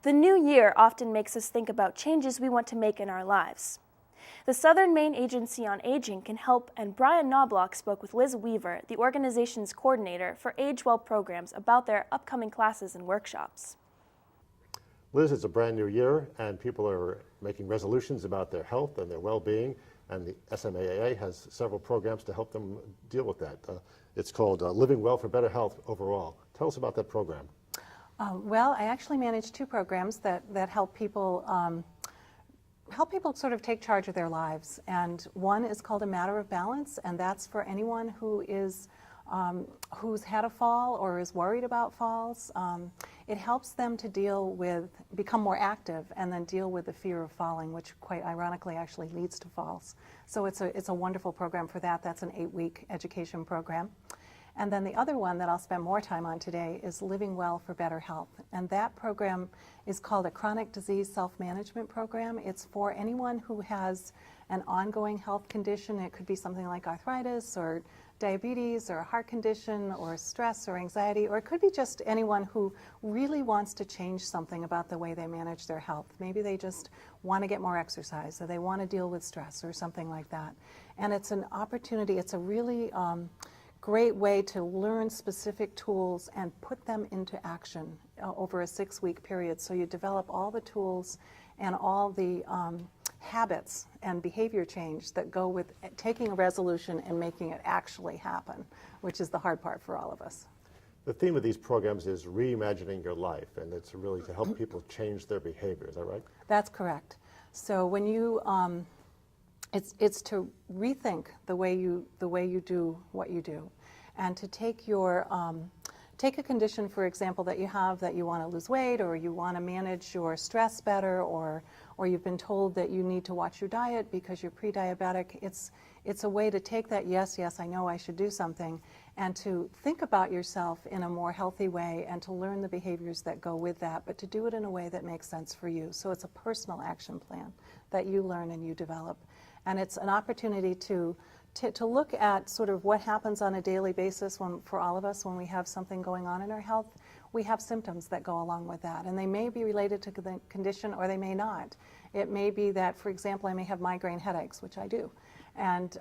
The new year often makes us think about changes we want to make in our lives. The Southern Maine Agency on Aging can help, and Brian Knobloch spoke with Liz Weaver, the organization's coordinator for Agewell Programs, about their upcoming classes and workshops. Liz, it's a brand new year, and people are making resolutions about their health and their well-being, and the SMAAA has several programs to help them deal with that. It's called Living Well for Better Health Overall. Tell us about that program. Well, I actually manage two programs that help people sort of take charge of their lives. And one is called A Matter of Balance, and that's for anyone who is who's had a fall or is worried about falls. It helps them to become more active and then deal with the fear of falling, which quite ironically actually leads to falls. So it's a wonderful program for that. That's an 8-week education program. And then the other one that I'll spend more time on today is Living Well for Better Health. And that program is called a Chronic Disease Self-Management Program. It's for anyone who has an ongoing health condition. It could be something like arthritis or diabetes or a heart condition or stress or anxiety, or it could be just anyone who really wants to change something about the way they manage their health. Maybe they just want to get more exercise, or they want to deal with stress or something like that. And it's an opportunity, it's a really great way to learn specific tools and put them into action over a 6-week period. So you develop all the tools and all the habits and behavior change that go with taking a resolution and making it actually happen, which is the hard part for all of us. The theme of these programs is reimagining your life, and it's really to help people change their behavior. Is that right? That's correct. So when you it's to rethink the way you do what you do, and to take your take a condition, for example, that you have, that you want to lose weight, or you want to manage your stress better, or you've been told that you need to watch your diet because you're pre-diabetic. It's a way to take that, yes, I know I should do something, and to think about yourself in a more healthy way and to learn the behaviors that go with that, but to do it in a way that makes sense for you. So it's a personal action plan that you learn and you develop. And it's an opportunity to look at sort of what happens on a daily basis for all of us when we have something going on in our health. We have symptoms that go along with that, and they may be related to the condition or they may not. It may be that, for example, I may have migraine headaches, which I do. And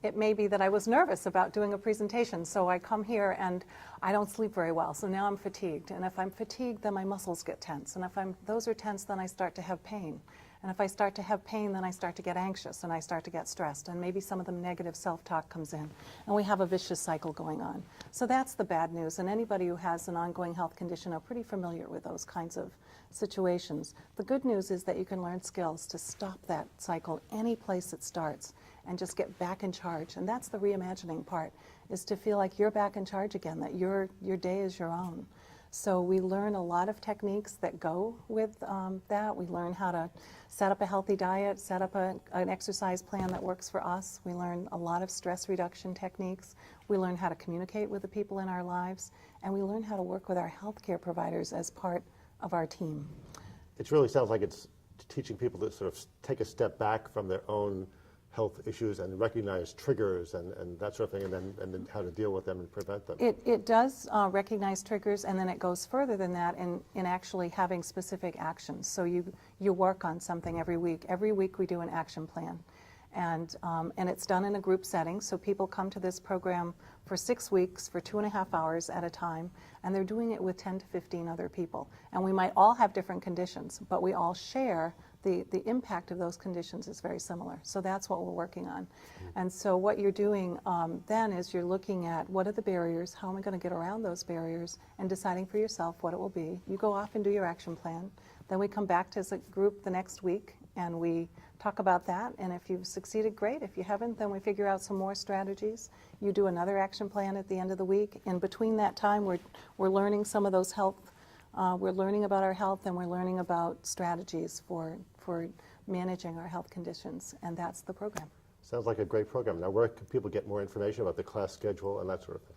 it may be that I was nervous about doing a presentation, so I come here and I don't sleep very well, so now I'm fatigued. And if I'm fatigued, then my muscles get tense. And if those are tense, then I start to have pain. And if I start to have pain, then I start to get anxious and I start to get stressed, and maybe some of the negative self-talk comes in, and we have a vicious cycle going on. So that's the bad news, and anybody who has an ongoing health condition are pretty familiar with those kinds of situations. The good news is that you can learn skills to stop that cycle any place it starts and just get back in charge. And that's the reimagining part, is to feel like you're back in charge again, that your day is your own. So we learn a lot of techniques that go with that. We learn how to set up a healthy diet, set up an exercise plan that works for us. We learn a lot of stress reduction techniques. We learn how to communicate with the people in our lives, and we learn how to work with our healthcare providers as part of our team. It really sounds like it's teaching people to sort of take a step back from their own health issues and recognize triggers and that sort of thing, and then how to deal with them and prevent them. It does recognize triggers, and then it goes further than that in actually having specific actions. So you work on something every week. Every week we do an action plan, and it's done in a group setting. So people come to this program for 6 weeks for 2.5 hours at a time, and they're doing it with 10 to 15 other people. And we might all have different conditions, but we all share the impact of those conditions is very similar. So that's what we're working on. And so what you're doing then is you're looking at what are the barriers, how am I going to get around those barriers, and deciding for yourself what it will be. You go off and do your action plan. Then we come back to as a group the next week and we talk about that. And if you've succeeded, great. If you haven't, then we figure out some more strategies. You do another action plan at the end of the week. In between that time, we're learning some of those health. We're learning about our health, and we're learning about strategies for managing our health conditions, and that's the program. Sounds like a great program. Now, where can people get more information about the class schedule and that sort of thing?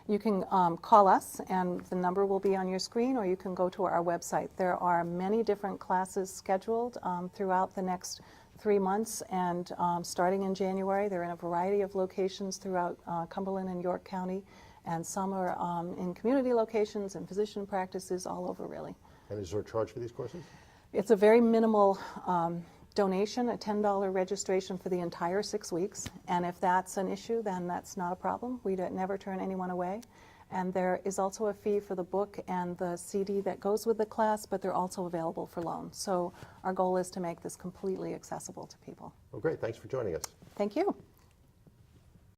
You can call us, and the number will be on your screen, or you can go to our website. There are many different classes scheduled throughout the next 3 months, and starting in January, they're in a variety of locations throughout Cumberland and York County, and some are in community locations and physician practices all over, really. And is there a charge for these courses? It's a very minimal donation, a $10 registration for the entire 6 weeks. And if that's an issue, then that's not a problem. We never turn anyone away. And there is also a fee for the book and the CD that goes with the class, but they're also available for loan. So our goal is to make this completely accessible to people. Well, great. Thanks for joining us. Thank you.